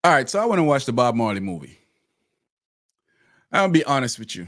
All right, so I want to watch the Bob Marley movie. I'll be honest with you.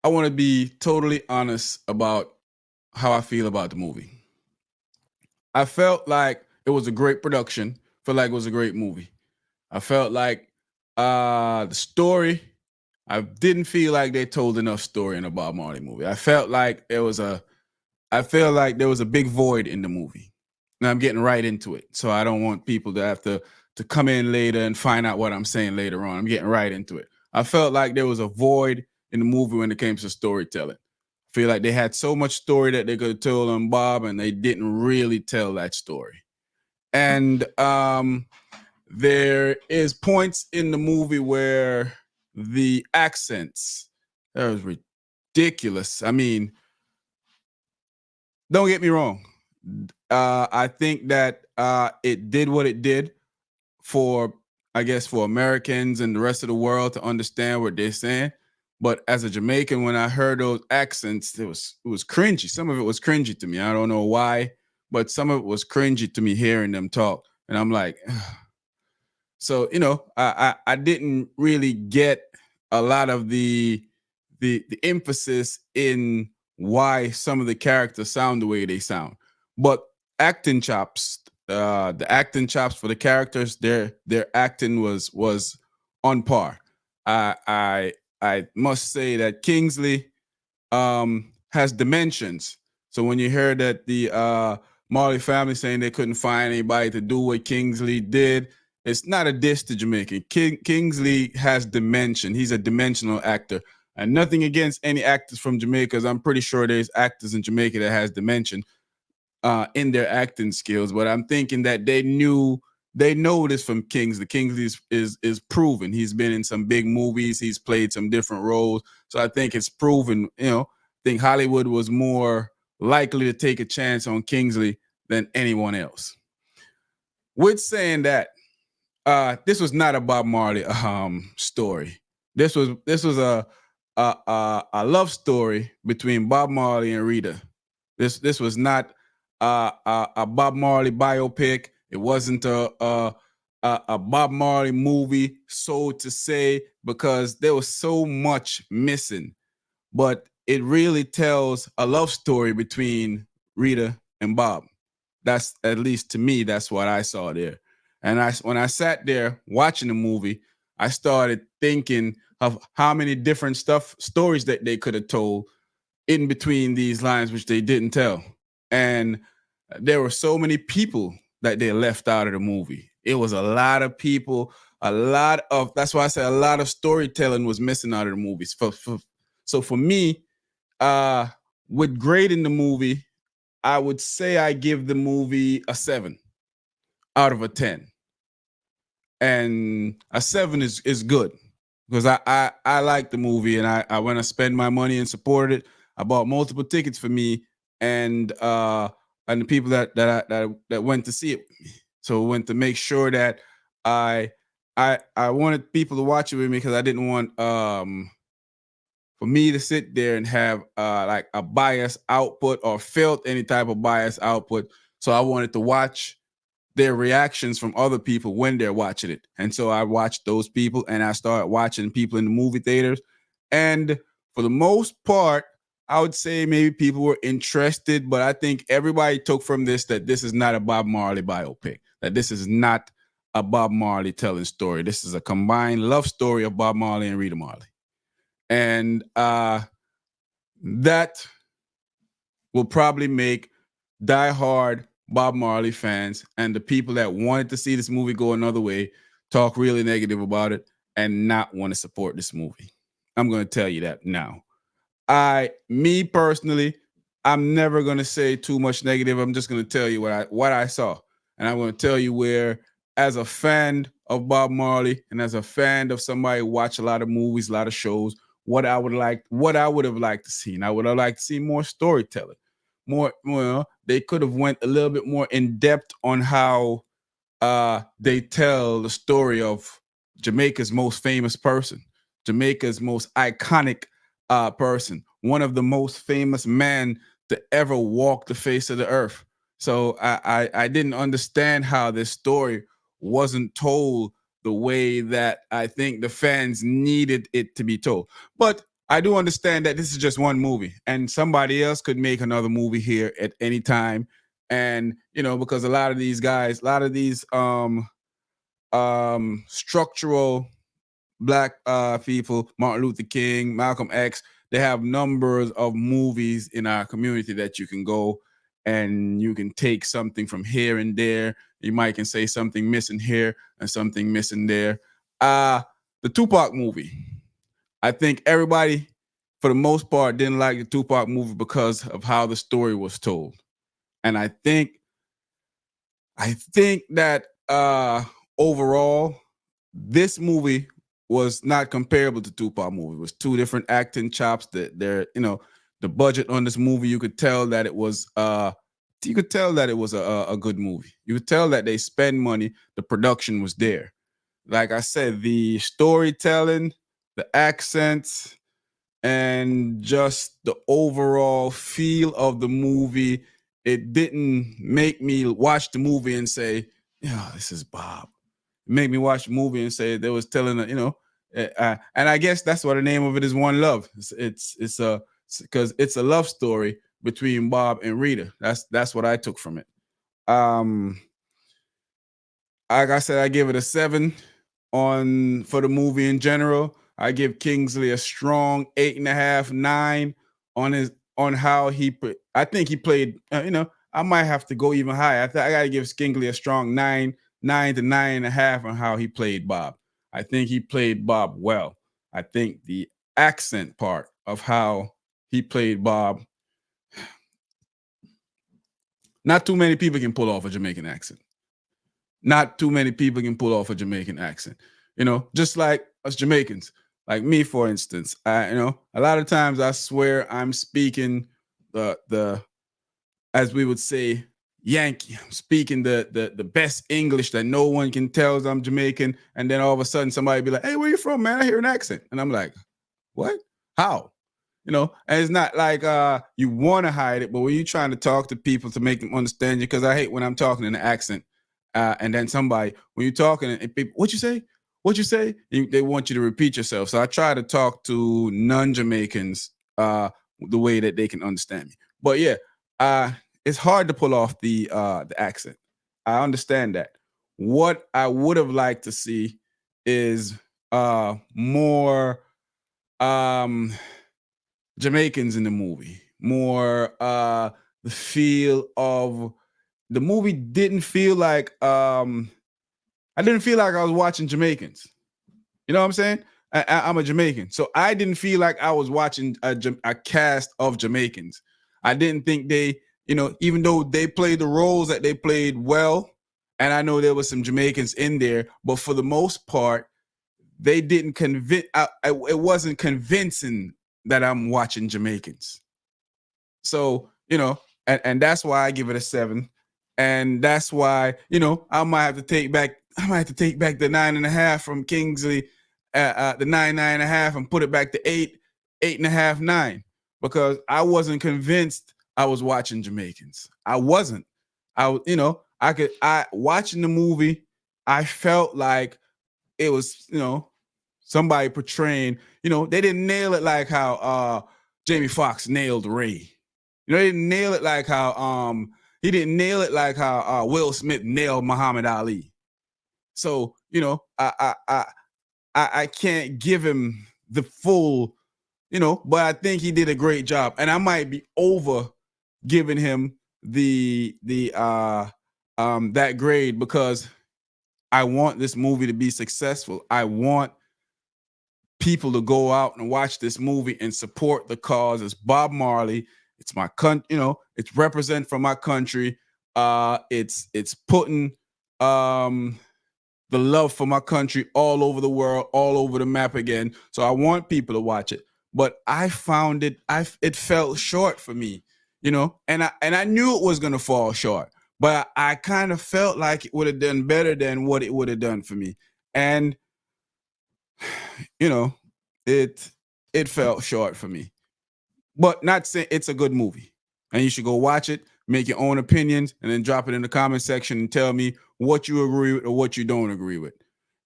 I want to be totally honest about how I feel about the movie. I felt like it was a great production. Felt like it was a great movie. I felt like the story. I didn't feel like they told enough story in a Bob Marley movie. I felt like there was a. I feel like there was a big void in the movie. Now I'm getting right into it, so I don't want people to have to come in later and find out what I'm saying later on. I'm getting right into it. I felt like there was a void in the movie when it came to storytelling. I feel like they had so much story that they could have told on Bob, and they didn't really tell that story. And there is points in the movie where the accents that was ridiculous. I mean, don't get me wrong. I think that it did what it did for, I guess, for Americans and the rest of the world to understand what they're saying. But as a Jamaican, when I heard those accents, it was cringy. Some of it was cringy to me. I don't know why, but some of it was cringy to me hearing them talk. And I'm like, so I didn't really get a lot of the emphasis in why some of the characters sound the way they sound, but acting chops, the acting chops for the characters, their acting was on par. I must say that Kingsley has dimensions. So when you heard that the Marley family saying they couldn't find anybody to do what Kingsley did, it's not a diss to Jamaican. Kingsley has dimension. He's a dimensional actor. And nothing against any actors from Jamaica, because I'm pretty sure there's actors in Jamaica that has dimension in their acting skills. But I'm thinking that they know this from Kingsley. Kingsley is proven. He's been in some big movies. He's played some different roles. So I think it's proven. I think Hollywood was more likely to take a chance on Kingsley than anyone else. With saying that, this was not a Bob Marley story. This was a love story between Bob Marley and Rita. This was not a Bob Marley biopic. It wasn't a Bob Marley movie, so to say, because there was so much missing. But it really tells a love story between Rita and Bob. That's, at least to me, that's what I saw there. And when I sat there watching the movie, I started thinking of how many different stories that they could have told in between these lines, which they didn't tell. And there were so many people that they left out of the movie. It was a lot of people, that's why I said a lot of storytelling was missing out of the movies. So for me, uh, with grading the movie, I would say I give the movie a 7 out of a 10. And a 7 is good because I like the movie, and I want to spend my money and support it. I bought multiple tickets for me and the people that went to see it with me. So I went to make sure that I I wanted people to watch it with me because I didn't want for me to sit there and have like a bias output or felt any type of bias output. So I wanted to watch their reactions from other people when they're watching it. And so I watched those people, and I started watching people in the movie theaters. And for the most part, I would say maybe people were interested, but I think everybody took from this that this is not a Bob Marley biopic, that this is not a Bob Marley telling story. This is a combined love story of Bob Marley and Rita Marley. And that will probably make diehard Bob Marley fans and the people that wanted to see this movie go another way talk really negative about it and not want to support this movie. I'm going to tell you that now. Me personally, I'm never going to say too much negative. I'm just going to tell you what I saw, and I'm going to tell you where, as a fan of Bob Marley and as a fan of somebody who watch a lot of movies, a lot of shows, what I would have liked to see. And I would have liked to see more storytelling, more. Well, they could have went a little bit more in depth on how they tell the story of Jamaica's most famous person, Jamaica's most iconic person, one of the most famous men to ever walk the face of the earth. So I didn't understand how this story wasn't told the way that I think the fans needed it to be told. But I do understand that this is just one movie, and somebody else could make another movie here at any time. And because a lot of these guys, a lot of these structural black people, Martin Luther King, Malcolm X, they have numbers of movies in our community that you can go and you can take something from here and there. You might can say something missing here and something missing there. The Tupac movie. I think everybody, for the most part, didn't like the Tupac movie because of how the story was told. And I think that overall, this movie was not comparable to Tupac movie. It was two different acting chops. That the budget on this movie, you could tell that it was a good movie. You could tell that they spend money. The production was there. Like I said, the storytelling, the accents, and just the overall feel of the movie, it didn't make me watch the movie and say, yeah, this is Bob. It made me watch the movie and say they was telling and I guess that's why the name of it is One Love. It's a because it's a love story between Bob and Rita. That's what I took from it. Um, like I said, I give it a 7 on for the movie in general. I give Kingsley a strong 8.5, 9 on how I think he played. I might have to go even higher. I got to give Kingsley a strong 9 to 9.5 on how he played Bob. I think he played Bob well. I think the accent part of how he played Bob. Not too many people can pull off a Jamaican accent. Not too many people can pull off a Jamaican accent. Just like us Jamaicans, like me, for instance. A lot of times I swear I'm speaking the as we would say Yankee. I'm speaking the best English that no one can tell I'm Jamaican, and then all of a sudden somebody be like, "Hey, where you from, man? I hear an accent," and I'm like, "What? How?" And it's not like you want to hide it, but when you're trying to talk to people to make them understand you, because I hate when I'm talking in an accent, and then somebody, when you're talking, and people, what you say? What you say? They want you to repeat yourself. So I try to talk to non-Jamaicans the way that they can understand me. But yeah, it's hard to pull off the accent. I understand that. What I would have liked to see is more Jamaicans in the movie. More the feel of the movie didn't feel like I didn't feel like I was watching Jamaicans. You know what I'm saying? I'm a Jamaican, so I didn't feel like I was watching a cast of Jamaicans. I didn't think they, even though they played the roles that they played well, and I know there was some Jamaicans in there, but for the most part, they didn't convince. It wasn't convincing that I'm watching Jamaicans. So, and that's why I give it a 7. And that's why, I might have to take back the 9.5 from Kingsley, the 9.5 and put it back to 8.5, 9. Because I wasn't convinced I was watching Jamaicans. I wasn't. I watching the movie, I felt like it was, somebody portraying, they didn't nail it like how Jamie Foxx nailed Ray. They didn't nail it like how he didn't nail it like how Will Smith nailed Muhammad Ali. So, I can't give him the full, but I think he did a great job. And I might be over giving him the that grade because I want this movie to be successful. I want people to go out and watch this movie and support the cause. It's Bob Marley. It's my country, it's represent for my country. It's putting the love for my country all over the world, all over the map again. So I want people to watch it. But I found it fell short for me, and I knew it was gonna fall short, but I kind of felt like it would have done better than what it would have done for me. And you know, it fell short for me. But not saying it's a good movie and you should go watch it. make your own opinions, and then drop it in the comment section and tell me what you agree with or what you don't agree with.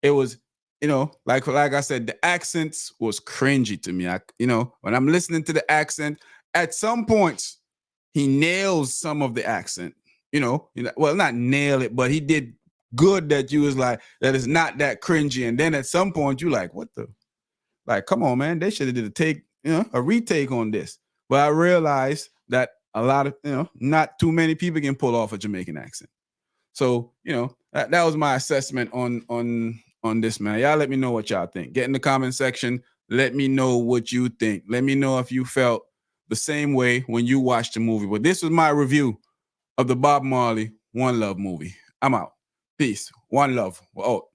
It was, like I said, the accents was cringy to me. When I'm listening to the accent, at some points he nails some of the accent. Well, not nail it, but he did good that you was like that is not that cringy. And then at some point you like, what the, like, come on, man, they should have did a retake on this. But I realized that a lot of not too many people can pull off a Jamaican accent. So that was my assessment on this, man. Y'all let me know what y'all think. Get in the comment section. Let me know what you think. Let me know if you felt the same way when you watched the movie. But this was my review of the Bob Marley One Love movie. I'm out. Peace. One love. Oh,